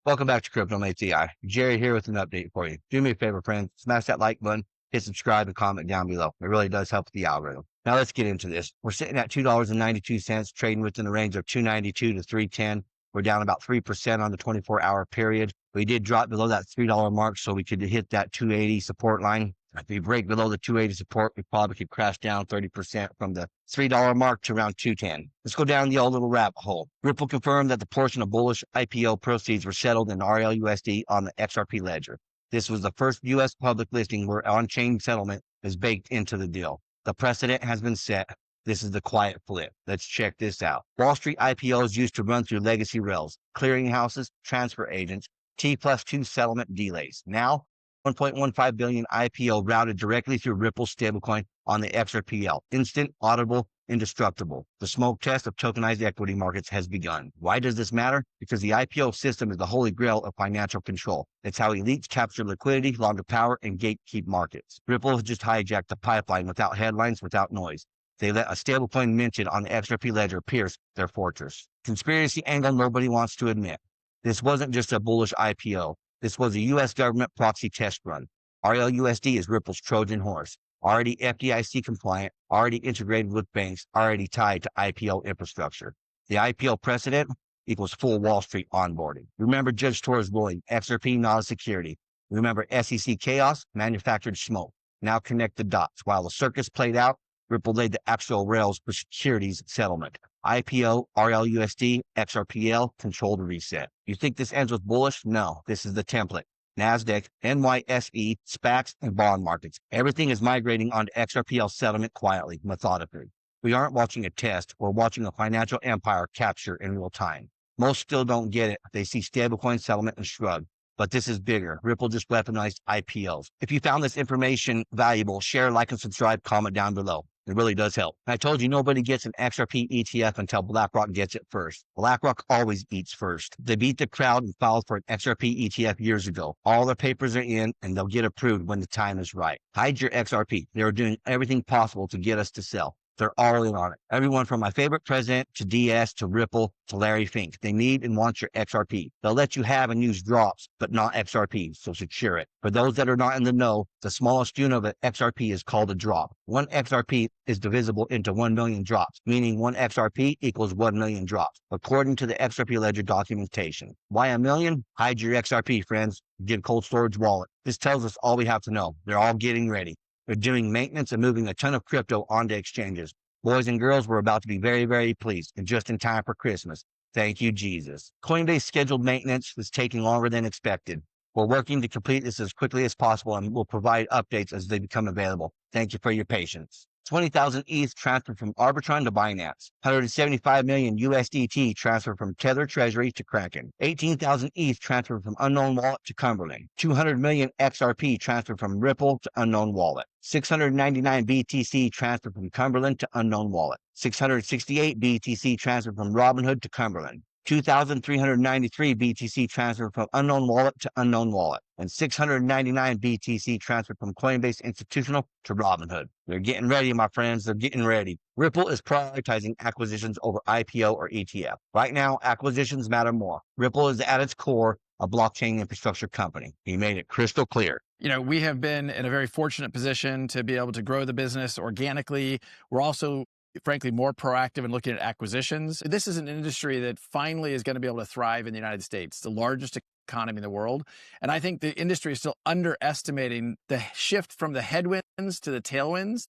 Welcome back to Crypto Mates AI. Jerry here with an update for you. Do me a favor, friends. Smash that like button, hit subscribe, and comment down below. It really does help with the algorithm. Now let's get into this. We're sitting at $2.92, trading within the range of $2.92 to $3.10. We're down about 3% on the 24-hour period. We did drop below that $3 mark, so we could hit that 280 support line. If we break below the 280 support, we probably could crash down 30% from the $3 mark to around 210. Let's go down the old little rabbit hole. Ripple confirmed that the portion of Bullish IPO proceeds were settled in RLUSD on the XRP Ledger. This was the first U.S. public listing where on-chain settlement is baked into the deal. The precedent has been set. This is the quiet flip. Let's check this out. Wall Street IPOs used to run through legacy rails, clearinghouses, transfer agents, T+2 settlement delays. Now, 1.15 billion IPO routed directly through Ripple stablecoin on the XRPL. Instant, audible, indestructible. The smoke test of tokenized equity markets has begun. Why does this matter? Because the IPO system is the holy grail of financial control. It's how elites capture liquidity, launder power, and gatekeep markets. Ripple has just hijacked the pipeline without headlines, without noise. They let a stablecoin minted on the XRP Ledger pierce their fortress. Conspiracy angle nobody wants to admit. This wasn't just a bullish IPO. This was a U.S. government proxy test run. RLUSD is Ripple's Trojan horse. Already FDIC compliant, already integrated with banks, already tied to IPO infrastructure. The IPO precedent equals full Wall Street onboarding. Remember Judge Torres' ruling, XRP not a security. Remember SEC chaos, manufactured smoke. Now connect the dots. While the circus played out, Ripple laid the actual rails for securities settlement. IPO, RLUSD, XRPL, controlled reset. You think this ends with bullish? No, this is the template. NASDAQ, NYSE, SPACs, and bond markets. Everything is migrating onto XRPL settlement quietly, methodically. We aren't watching a test. We're watching a financial empire capture in real time. Most still don't get it. They see stablecoin settlement and shrug. But this is bigger. Ripple just weaponized IPOs. If you found this information valuable, share, like, and subscribe, comment down below. It really does help. I told you nobody gets an XRP ETF until BlackRock gets it first. BlackRock always eats first. They beat the crowd and filed for an XRP ETF years ago. All their papers are in and they'll get approved when the time is right. Hide your XRP. They're doing everything possible to get us to sell. They're all in on it. Everyone from my favorite president to DS to Ripple to Larry Fink. They need and want your XRP. They'll let you have and use drops, but not XRP, so secure it. For those that are not in the know, the smallest unit of an XRP is called a drop. One XRP is divisible into 1 million drops, meaning one XRP equals 1 million drops, according to the XRP Ledger documentation. Why a million? Hide your XRP, friends. Get a cold storage wallet. This tells us all we have to know. They're all getting ready. They're doing maintenance and moving a ton of crypto onto exchanges. Boys and girls, we're about to be very, very pleased, and just in time for Christmas. Thank you, Jesus. Coinbase scheduled maintenance is taking longer than expected. We're working to complete this as quickly as possible, and we'll provide updates as they become available. Thank you for your patience. 20,000 ETH transferred from Arbitron to Binance. 175 million USDT transferred from Tether Treasury to Kraken. 18,000 ETH transferred from Unknown Wallet to Cumberland. 200 million XRP transferred from Ripple to Unknown Wallet. 699 BTC transferred from Cumberland to Unknown Wallet. 668 BTC transferred from Robinhood to Cumberland. 2,393 BTC transferred from Unknown Wallet to Unknown Wallet, and 699 BTC transferred from Coinbase Institutional to Robinhood. They're getting ready, my friends. They're getting ready. Ripple is prioritizing acquisitions over IPO or ETF. Right now, acquisitions matter more. Ripple is at its core a blockchain infrastructure company. He made it crystal clear. You know, we have been in a very fortunate position to be able to grow the business organically. We're also frankly, more proactive in looking at acquisitions. This is an industry that finally is going to be able to thrive in the United States, the largest economy in the world. And I think the industry is still underestimating the shift from the headwinds to the tailwinds.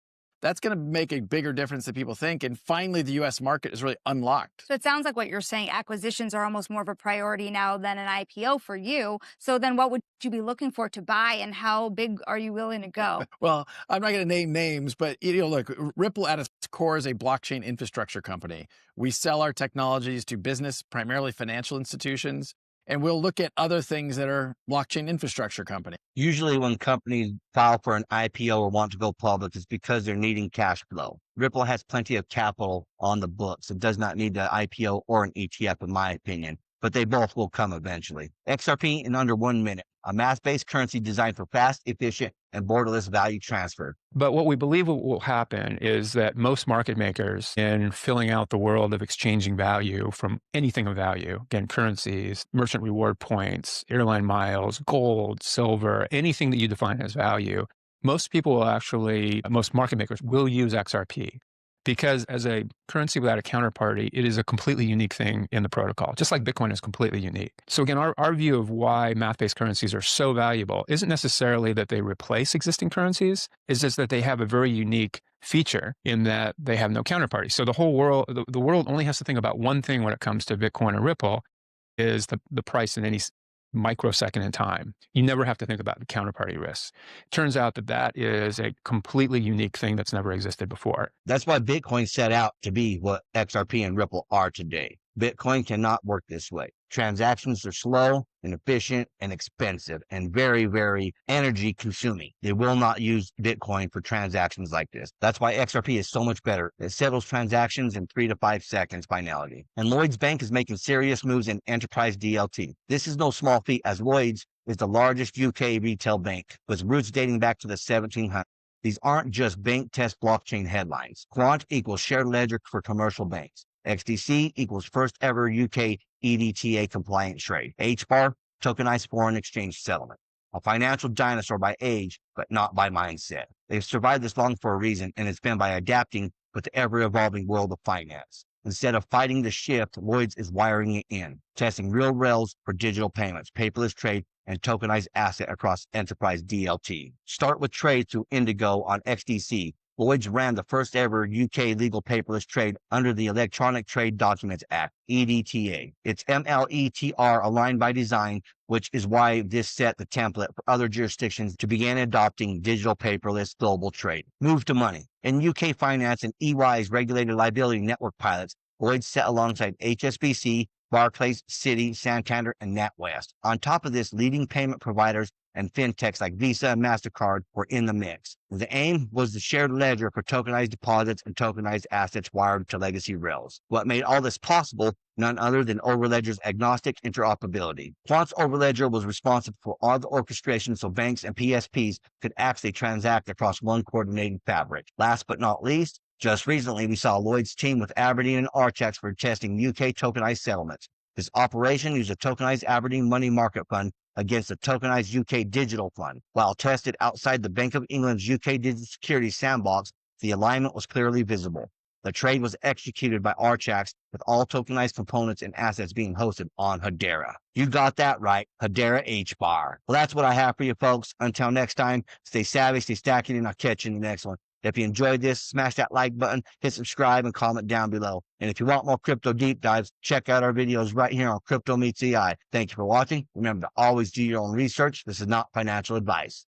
That's going to make a bigger difference than people think. And finally, the U.S. market is really unlocked. So it sounds like what you're saying, acquisitions are almost more of a priority now than an IPO for you. So then what would you be looking for to buy, and how big are you willing to go? Well, I'm not going to name names, but look, Ripple at its core is a blockchain infrastructure company. We sell our technologies to business, primarily financial institutions. And we'll look at other things that are blockchain infrastructure company. Usually when companies file for an IPO or want to go public, it's because they're needing cash flow. Ripple has plenty of capital on the books. It does not need an IPO or an ETF, in my opinion, but they both will come eventually. XRP in under 1 minute, a mass-based currency designed for fast, efficient, and borderless value transfer. But what we believe will happen is that most market makers, in filling out the world of exchanging value from anything of value, again, currencies, merchant reward points, airline miles, gold, silver, anything that you define as value, most market makers will use XRP. Because as a currency without a counterparty, it is a completely unique thing in the protocol, just like Bitcoin is completely unique. So again, our view of why math-based currencies are so valuable isn't necessarily that they replace existing currencies, it's just that they have a very unique feature in that they have no counterparty. So the whole world, the world only has to think about one thing when it comes to Bitcoin or Ripple, is the price in any microsecond in time. You never have to think about the counterparty risks. It turns out that is a completely unique thing that's never existed before. That's why Bitcoin set out to be what XRP and Ripple are today. Bitcoin cannot work this way. Transactions are slow, inefficient, and expensive, and very, very energy consuming. They will not use Bitcoin for transactions like this. That's why XRP is so much better. It settles transactions in 3 to 5 seconds finality. And Lloyds Bank is making serious moves in enterprise DLT. This is no small feat, as Lloyds is the largest UK retail bank, with roots dating back to the 1700s. These aren't just bank test blockchain headlines. Quant equals shared ledger for commercial banks. XDC equals first ever UK EDTA compliant trade. HBAR, tokenized foreign exchange settlement. A financial dinosaur by age, but not by mindset. They've survived this long for a reason, and it's been by adapting with the ever-evolving world of finance. Instead of fighting the shift, Lloyds is wiring it in, testing real rails for digital payments, paperless trade, and tokenized asset across enterprise DLT. Start with trade through Indigo on XDC. Lloyds ran the first ever UK legal paperless trade under the Electronic Trade Documents Act, EDTA. It's MLETR aligned by design, which is why this set the template for other jurisdictions to begin adopting digital paperless global trade. Move to money. In UK finance and EY's regulated liability network pilots, Lloyds set alongside HSBC, Barclays, Citi, Santander, and NatWest. On top of this, leading payment providers and fintechs like Visa and MasterCard were in the mix. The aim was the shared ledger for tokenized deposits and tokenized assets wired to legacy rails. What made all this possible? None other than Overledger's agnostic interoperability. Quant's Overledger was responsible for all the orchestration so banks and PSPs could actually transact across one coordinated fabric. Last but not least, just recently we saw Lloyd's team with Aberdeen and Archax for testing UK tokenized settlements. This operation used a tokenized Aberdeen money market fund against a tokenized UK digital fund. While tested outside the Bank of England's UK digital securities sandbox, the alignment was clearly visible. The trade was executed by Archax with all tokenized components and assets being hosted on Hedera. You got that right, Hedera HBAR. Well, that's what I have for you folks. Until next time, stay savvy, stay stacking, and I'll catch you in the next one. If you enjoyed this, smash that like button, hit subscribe, and comment down below. And if you want more crypto deep dives, check out our videos right here on Crypto Meets AI. Thank you for watching. Remember to always do your own research. This is not financial advice.